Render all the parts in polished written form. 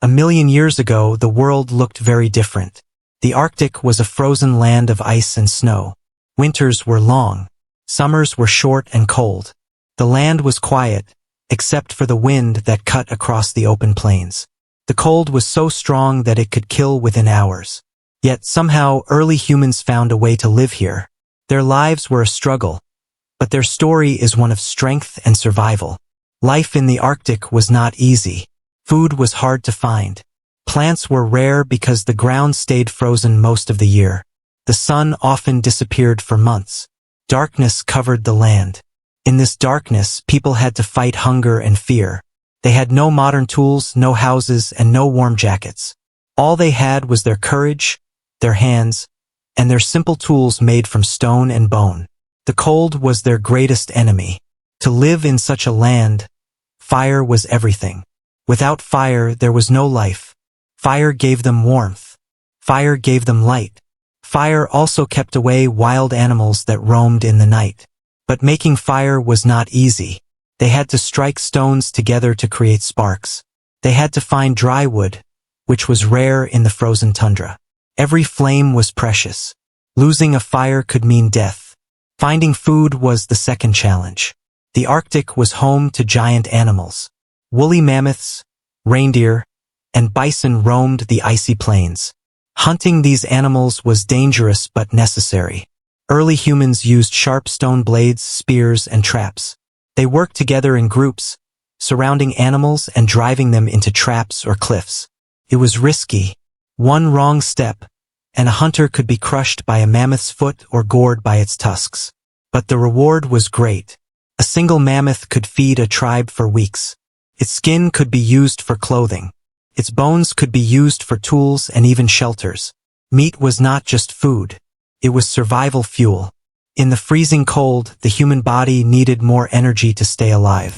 1 million years ago, the world looked very different. The Arctic was a frozen land of ice and snow. Winters were long. Summers were short and cold. The land was quiet, except for the wind that cut across the open plains. The cold was so strong that it could kill within hours. Yet somehow early humans found a way to live here. Their lives were a struggle, but their story is one of strength and survival. Life in the Arctic was not easy. Food was hard to find. Plants were rare because the ground stayed frozen most of the year. The sun often disappeared for months. Darkness covered the land. In this darkness, people had to fight hunger and fear. They had no modern tools, no houses, and no warm jackets. All they had was their courage, their hands, and their simple tools made from stone and bone. The cold was their greatest enemy. To live in such a land, fire was everything. Without fire, there was no life. Fire gave them warmth. Fire gave them light. Fire also kept away wild animals that roamed in the night. But making fire was not easy. They had to strike stones together to create sparks. They had to find dry wood, which was rare in the frozen tundra. Every flame was precious. Losing a fire could mean death. Finding food was the second challenge. The Arctic was home to giant animals. Woolly mammoths, reindeer, and bison roamed the icy plains. Hunting these animals was dangerous but necessary. Early humans used sharp stone blades, spears, and traps. They worked together in groups, surrounding animals and driving them into traps or cliffs. It was risky. One wrong step, and a hunter could be crushed by a mammoth's foot or gored by its tusks. But the reward was great. A single mammoth could feed a tribe for weeks. Its skin could be used for clothing. Its bones could be used for tools and even shelters. Meat was not just food. It was survival fuel. In the freezing cold, the human body needed more energy to stay alive.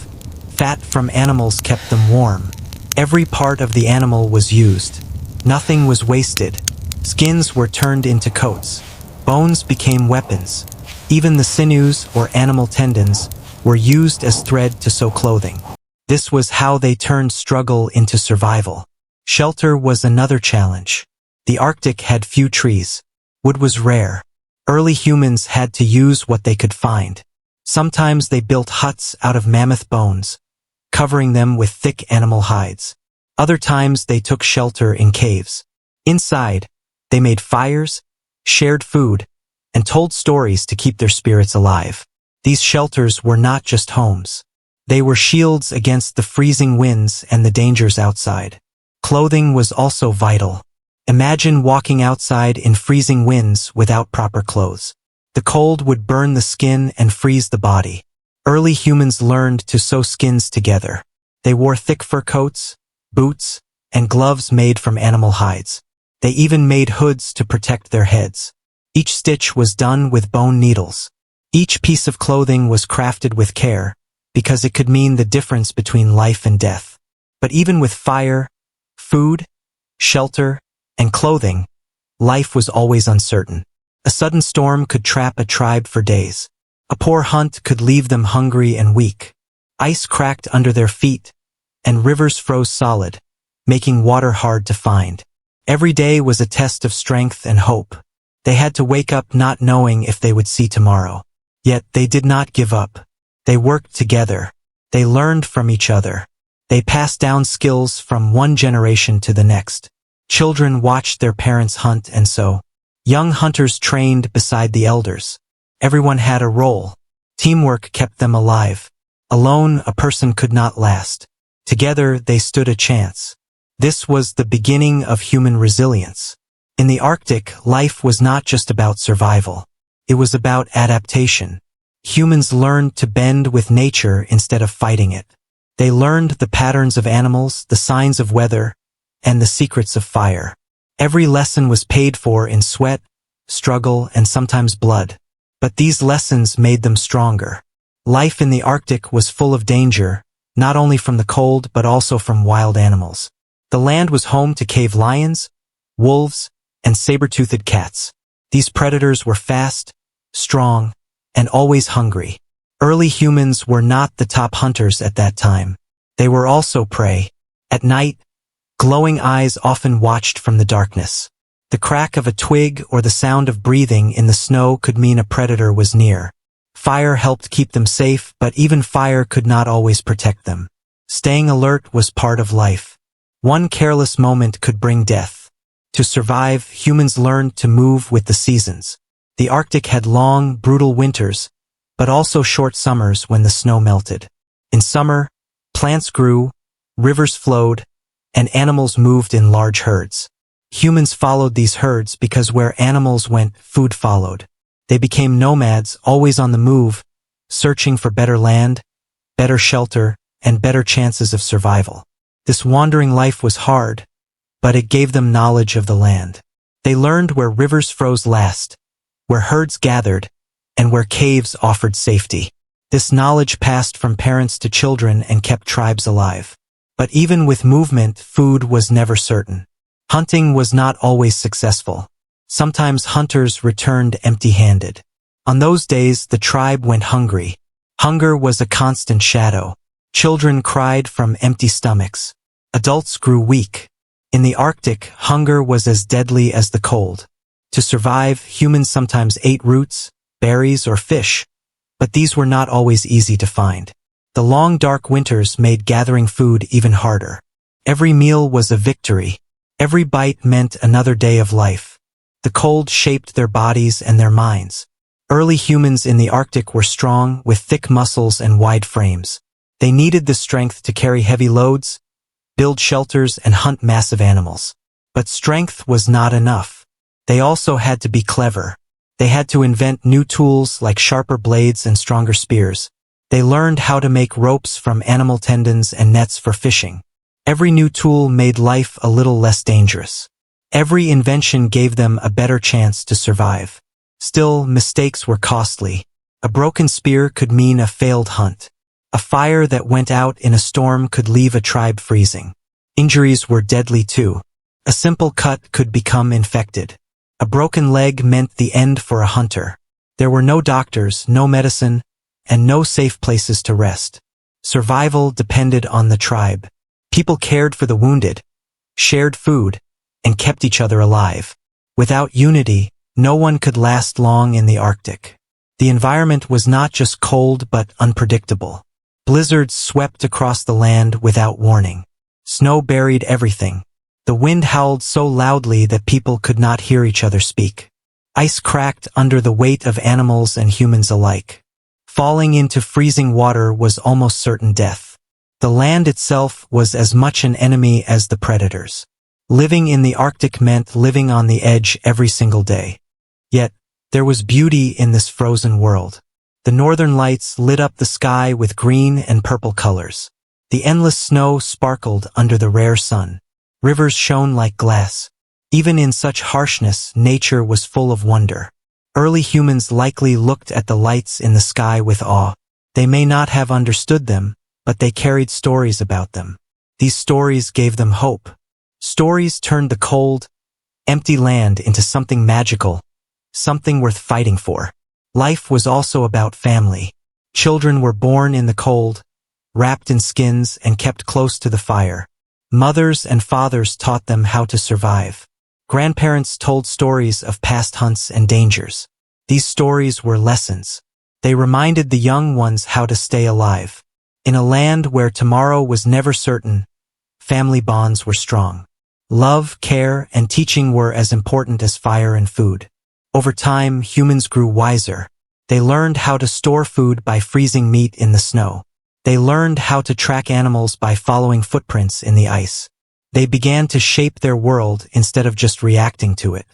Fat from animals kept them warm. Every part of the animal was used. Nothing was wasted. Skins were turned into coats. Bones became weapons. Even the sinews, or animal tendons, were used as thread to sew clothing. This was how they turned struggle into survival. Shelter was another challenge. The Arctic had few trees. Wood was rare. Early humans had to use what they could find. Sometimes they built huts out of mammoth bones, covering them with thick animal hides. Other times they took shelter in caves. Inside, they made fires, shared food, and told stories to keep their spirits alive. These shelters were not just homes. They were shields against the freezing winds and the dangers outside. Clothing was also vital. Imagine walking outside in freezing winds without proper clothes. The cold would burn the skin and freeze the body. Early humans learned to sew skins together. They wore thick fur coats, boots, and gloves made from animal hides. They even made hoods to protect their heads. Each stitch was done with bone needles. Each piece of clothing was crafted with care, because it could mean the difference between life and death. But even with fire, food, shelter, and clothing, life was always uncertain. A sudden storm could trap a tribe for days. A poor hunt could leave them hungry and weak. Ice cracked under their feet, and rivers froze solid, making water hard to find. Every day was a test of strength and hope. They had to wake up not knowing if they would see tomorrow. Yet they did not give up. They worked together. They learned from each other. They passed down skills from one generation to the next. Children watched their parents hunt and sew. Young hunters trained beside the elders. Everyone had a role. Teamwork kept them alive. Alone, a person could not last. Together, they stood a chance. This was the beginning of human resilience. In the Arctic, life was not just about survival. It was about adaptation. Humans learned to bend with nature instead of fighting it. They learned the patterns of animals, the signs of weather, and the secrets of fire. Every lesson was paid for in sweat, struggle, and sometimes blood. But these lessons made them stronger. Life in the Arctic was full of danger, not only from the cold but also from wild animals. The land was home to cave lions, wolves, and saber-toothed cats. These predators were fast, strong, and always hungry. Early humans were not the top hunters at that time. They were also prey. At night, Glowing eyes often watched from the darkness. The crack of a twig or the sound of breathing in the snow could mean a predator was near. Fire helped keep them safe, but even fire could not always protect them. Staying alert was part of life. One careless moment could bring death. To survive, humans learned to move with the seasons. The Arctic had long, brutal winters, but also short summers when the snow melted. In summer, plants grew, rivers flowed, and animals moved in large herds. Humans followed these herds because where animals went, food followed. They became nomads, always on the move, searching for better land, better shelter, and better chances of survival. This wandering life was hard, but it gave them knowledge of the land. They learned where rivers froze last, where herds gathered, and where caves offered safety. This knowledge passed from parents to children and kept tribes alive. But even with movement, food was never certain. Hunting was not always successful. Sometimes hunters returned empty-handed. On those days, the tribe went hungry. Hunger was a constant shadow. Children cried from empty stomachs. Adults grew weak. In the Arctic, hunger was as deadly as the cold. To survive, humans sometimes ate roots, berries, or fish, but these were not always easy to find. The long dark winters made gathering food even harder. Every meal was a victory. Every bite meant another day of life. The cold shaped their bodies and their minds. Early humans in the Arctic were strong, with thick muscles and wide frames. They needed the strength to carry heavy loads, build shelters, and hunt massive animals. But strength was not enough. They also had to be clever. They had to invent new tools like sharper blades and stronger spears. They learned how to make ropes from animal tendons and nets for fishing. Every new tool made life a little less dangerous. Every invention gave them a better chance to survive. Still, mistakes were costly. A broken spear could mean a failed hunt. A fire that went out in a storm could leave a tribe freezing. Injuries were deadly too. A simple cut could become infected. A broken leg meant the end for a hunter. There were no doctors, no medicine, and no safe places to rest. Survival depended on the tribe. People cared for the wounded, shared food, and kept each other alive. Without unity, no one could last long in the Arctic. The environment was not just cold but unpredictable. Blizzards swept across the land without warning. Snow buried everything. The wind howled so loudly that people could not hear each other speak. Ice cracked under the weight of animals and humans alike. Falling into freezing water was almost certain death. The land itself was as much an enemy as the predators. Living in the Arctic meant living on the edge every single day. Yet, there was beauty in this frozen world. The northern lights lit up the sky with green and purple colors. The endless snow sparkled under the rare sun. Rivers shone like glass. Even in such harshness, nature was full of wonder. Early humans likely looked at the lights in the sky with awe. They may not have understood them, but they carried stories about them. These stories gave them hope. Stories turned the cold, empty land into something magical, something worth fighting for. Life was also about family. Children were born in the cold, wrapped in skins, and kept close to the fire. Mothers and fathers taught them how to survive. Grandparents told stories of past hunts and dangers. These stories were lessons. They reminded the young ones how to stay alive. In a land where tomorrow was never certain, family bonds were strong. Love, care, and teaching were as important as fire and food. Over time, humans grew wiser. They learned how to store food by freezing meat in the snow. They learned how to track animals by following footprints in the ice. They began to shape their world instead of just reacting to it.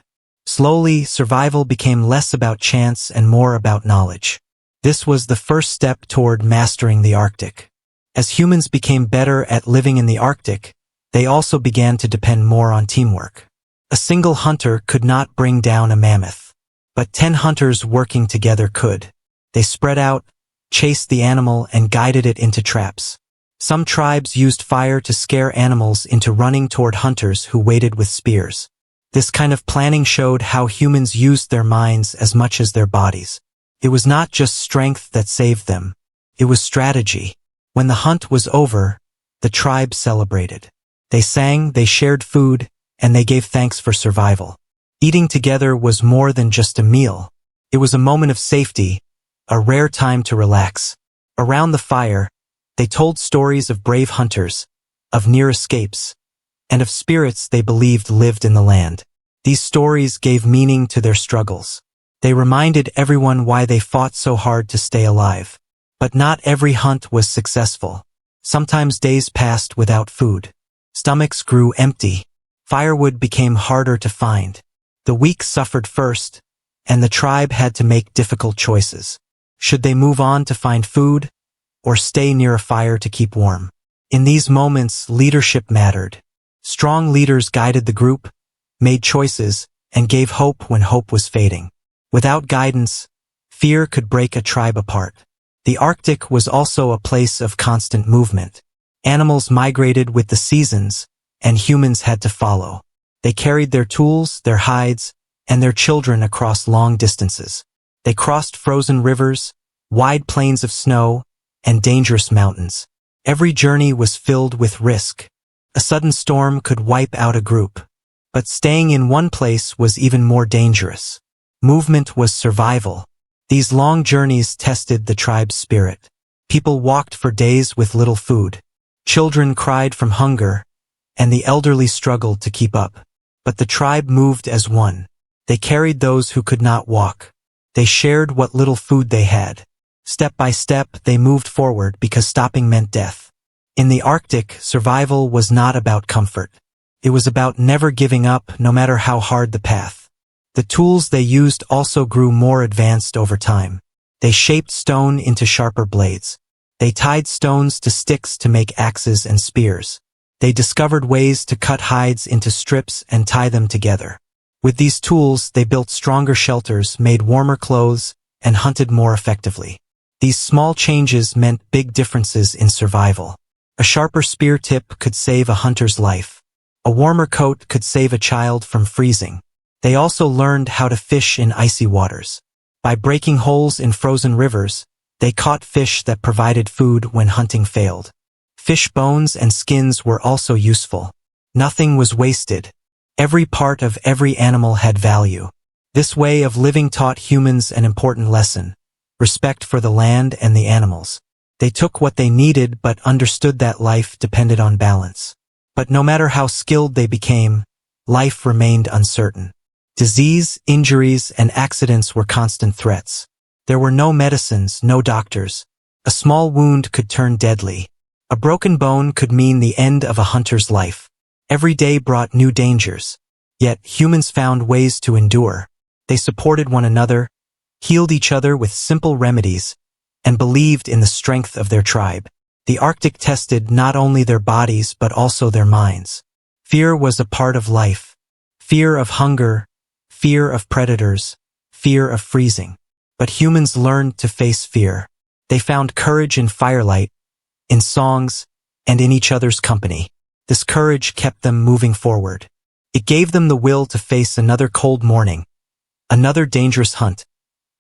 Slowly, survival became less about chance and more about knowledge. This was the first step toward mastering the Arctic. As humans became better at living in the Arctic, they also began to depend more on teamwork. A single hunter could not bring down a mammoth, but 10 hunters working together could. They spread out, chased the animal, and guided it into traps. Some tribes used fire to scare animals into running toward hunters who waited with spears. This kind of planning showed how humans used their minds as much as their bodies. It was not just strength that saved them. It was strategy. When the hunt was over, the tribe celebrated. They sang, they shared food, and they gave thanks for survival. Eating together was more than just a meal. It was a moment of safety, a rare time to relax. Around the fire, they told stories of brave hunters, of near escapes, and of spirits they believed lived in the land. These stories gave meaning to their struggles. They reminded everyone why they fought so hard to stay alive. But not every hunt was successful. Sometimes days passed without food. Stomachs grew empty. Firewood became harder to find. The weak suffered first, and the tribe had to make difficult choices. Should they move on to find food, or stay near a fire to keep warm? In these moments, leadership mattered. Strong leaders guided the group, made choices, and gave hope when hope was fading. Without guidance, fear could break a tribe apart. The Arctic was also a place of constant movement. Animals migrated with the seasons, and humans had to follow. They carried their tools, their hides, and their children across long distances. They crossed frozen rivers, wide plains of snow, and dangerous mountains. Every journey was filled with risk. A sudden storm could wipe out a group. But staying in one place was even more dangerous. Movement was survival. These long journeys tested the tribe's spirit. People walked for days with little food. Children cried from hunger, and the elderly struggled to keep up. But the tribe moved as one. They carried those who could not walk. They shared what little food they had. Step by step, they moved forward because stopping meant death. In the Arctic, survival was not about comfort. It was about never giving up, no matter how hard the path. The tools they used also grew more advanced over time. They shaped stone into sharper blades. They tied stones to sticks to make axes and spears. They discovered ways to cut hides into strips and tie them together. With these tools, they built stronger shelters, made warmer clothes, and hunted more effectively. These small changes meant big differences in survival. A sharper spear tip could save a hunter's life. A warmer coat could save a child from freezing. They also learned how to fish in icy waters. By breaking holes in frozen rivers, they caught fish that provided food when hunting failed. Fish bones and skins were also useful. Nothing was wasted. Every part of every animal had value. This way of living taught humans an important lesson: respect for the land and the animals. They took what they needed but understood that life depended on balance. But no matter how skilled they became, life remained uncertain. Disease, injuries, and accidents were constant threats. There were no medicines, no doctors. A small wound could turn deadly. A broken bone could mean the end of a hunter's life. Every day brought new dangers. Yet humans found ways to endure. They supported one another, healed each other with simple remedies, and believed in the strength of their tribe. The Arctic tested not only their bodies but also their minds. Fear was a part of life. Fear of hunger, fear of predators, fear of freezing. But humans learned to face fear. They found courage in firelight, in songs, and in each other's company. This courage kept them moving forward. It gave them the will to face another cold morning, another dangerous hunt,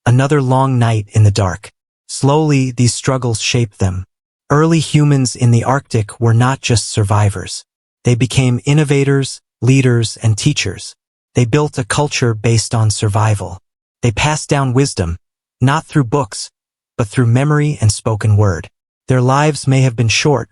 another long night in the dark. Slowly, these struggles shaped them. Early humans in the Arctic were not just survivors. They became innovators, leaders, and teachers. They built a culture based on survival. They passed down wisdom, not through books, but through memory and spoken word. Their lives may have been short,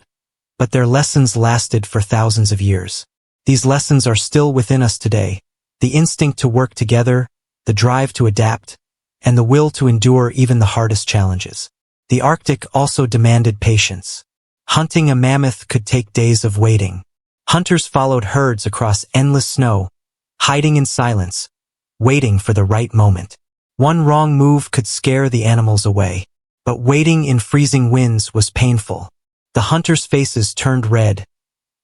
but their lessons lasted for thousands of years. These lessons are still within us today. The instinct to work together, the drive to adapt, and the will to endure even the hardest challenges. The Arctic also demanded patience. Hunting a mammoth could take days of waiting. Hunters followed herds across endless snow, hiding in silence, waiting for the right moment. One wrong move could scare the animals away. But waiting in freezing winds was painful. The hunters' faces turned red,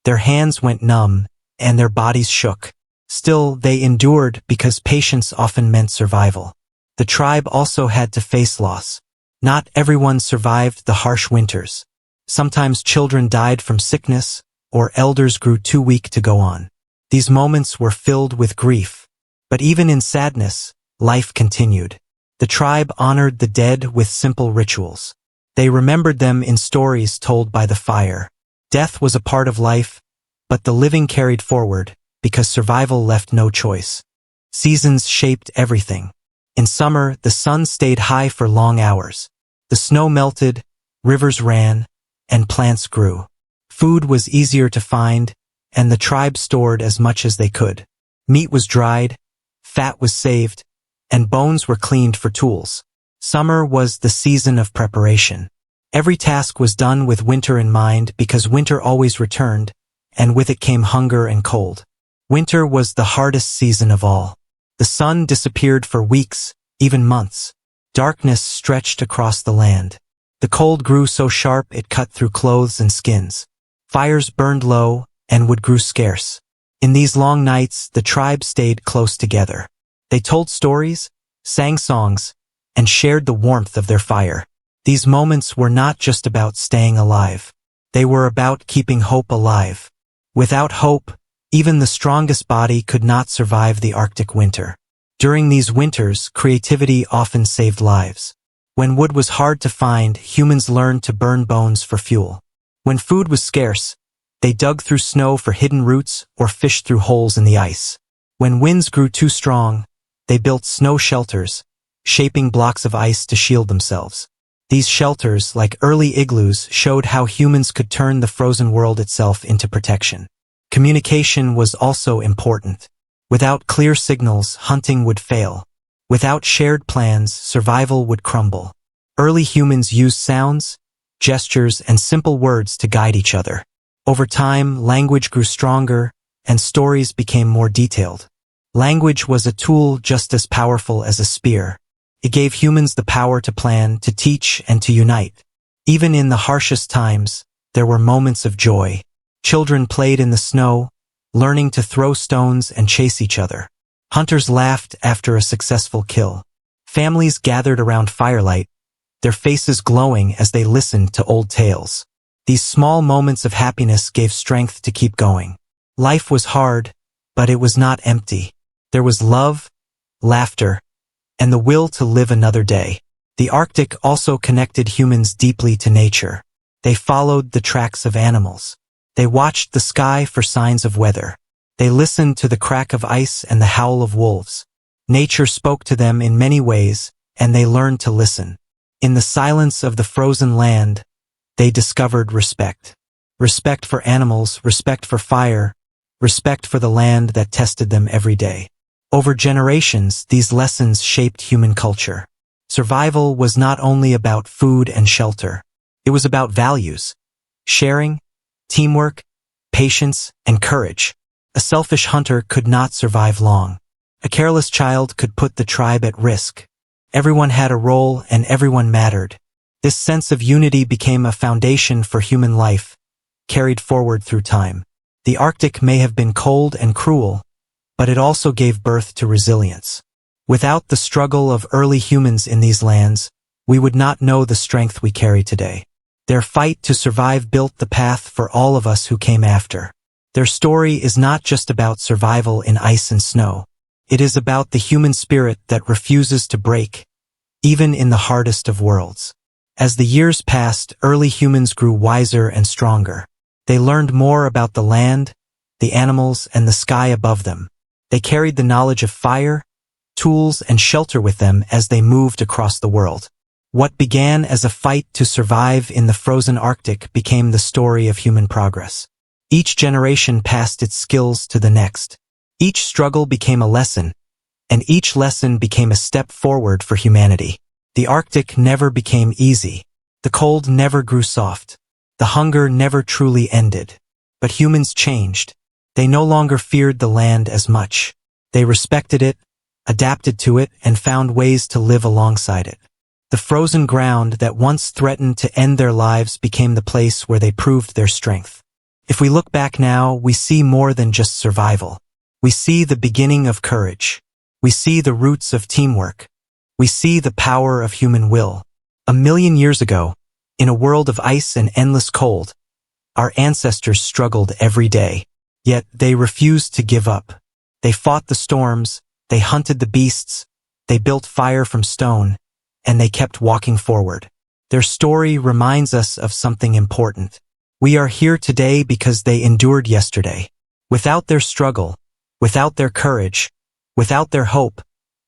their hands went numb, and their bodies shook. Still, they endured because patience often meant survival. The tribe also had to face loss. Not everyone survived the harsh winters. Sometimes children died from sickness, or elders grew too weak to go on. These moments were filled with grief. But even in sadness, life continued. The tribe honored the dead with simple rituals. They remembered them in stories told by the fire. Death was a part of life, But the living carried forward, because survival left no choice. Seasons shaped everything. In summer, the sun stayed high for long hours. The snow melted, rivers ran, and plants grew. Food was easier to find, and the tribe stored as much as they could. Meat was dried, fat was saved, and bones were cleaned for tools. Summer was the season of preparation. Every task was done with winter in mind because winter always returned, and with it came hunger and cold. Winter was the hardest season of all. The sun disappeared for weeks, even months. Darkness stretched across the land. The cold grew so sharp it cut through clothes and skins. Fires burned low, and wood grew scarce. In these long nights, the tribe stayed close together. They told stories, sang songs, and shared the warmth of their fire. These moments were not just about staying alive. They were about keeping hope alive. Without hope, even the strongest body could not survive the Arctic winter. During these winters, creativity often saved lives. When wood was hard to find, humans learned to burn bones for fuel. When food was scarce, they dug through snow for hidden roots or fished through holes in the ice. When winds grew too strong, they built snow shelters, shaping blocks of ice to shield themselves. These shelters, like early igloos, showed how humans could turn the frozen world itself into protection. Communication was also important. Without clear signals, hunting would fail. Without shared plans, survival would crumble. Early humans used sounds, gestures, and simple words to guide each other. Over time, language grew stronger, and stories became more detailed. Language was a tool just as powerful as a spear. It gave humans the power to plan, to teach, and to unite. Even in the harshest times, there were moments of joy. Children played in the snow, learning to throw stones and chase each other. Hunters laughed after a successful kill. Families gathered around firelight, their faces glowing as they listened to old tales. These small moments of happiness gave strength to keep going. Life was hard, but it was not empty. There was love, laughter, and the will to live another day. The Arctic also connected humans deeply to nature. They followed the tracks of animals. They watched the sky for signs of weather. They listened to the crack of ice and the howl of wolves. Nature spoke to them in many ways, and they learned to listen. In the silence of the frozen land, they discovered respect. Respect for animals, respect for fire, respect for the land that tested them every day. Over generations, these lessons shaped human culture. Survival was not only about food and shelter. It was about values, sharing, teamwork, patience, and courage. A selfish hunter could not survive long. A careless child could put the tribe at risk. Everyone had a role and everyone mattered. This sense of unity became a foundation for human life, carried forward through time. The Arctic may have been cold and cruel, but it also gave birth to resilience. Without the struggle of early humans in these lands, we would not know the strength we carry today. Their fight to survive built the path for all of us who came after. Their story is not just about survival in ice and snow. It is about the human spirit that refuses to break, even in the hardest of worlds. As the years passed, early humans grew wiser and stronger. They learned more about the land, the animals, and the sky above them. They carried the knowledge of fire, tools, and shelter with them as they moved across the world. What began as a fight to survive in the frozen Arctic became the story of human progress. Each generation passed its skills to the next. Each struggle became a lesson, and each lesson became a step forward for humanity. The Arctic never became easy. The cold never grew soft. The hunger never truly ended. But humans changed. They no longer feared the land as much. They respected it, adapted to it, and found ways to live alongside it. The frozen ground that once threatened to end their lives became the place where they proved their strength. If we look back now, we see more than just survival. We see the beginning of courage. We see the roots of teamwork. We see the power of human will. 1,000,000 years ago, in a world of ice and endless cold, our ancestors struggled every day. Yet they refused to give up. They fought the storms, they hunted the beasts, they built fire from stone, and they kept walking forward. Their story reminds us of something important. We are here today because they endured yesterday. Without their struggle, without their courage, without their hope,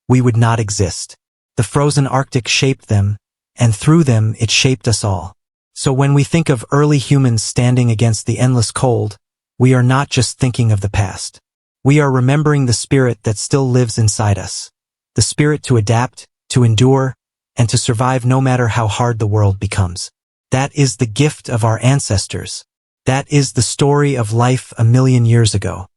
we would not exist. The frozen Arctic shaped them, and through them it shaped us all. So when we think of early humans standing against the endless cold, we are not just thinking of the past. We are remembering the spirit that still lives inside us. The spirit to adapt, to endure, and to survive no matter how hard the world becomes. That is the gift of our ancestors. That is the story of life a million years ago.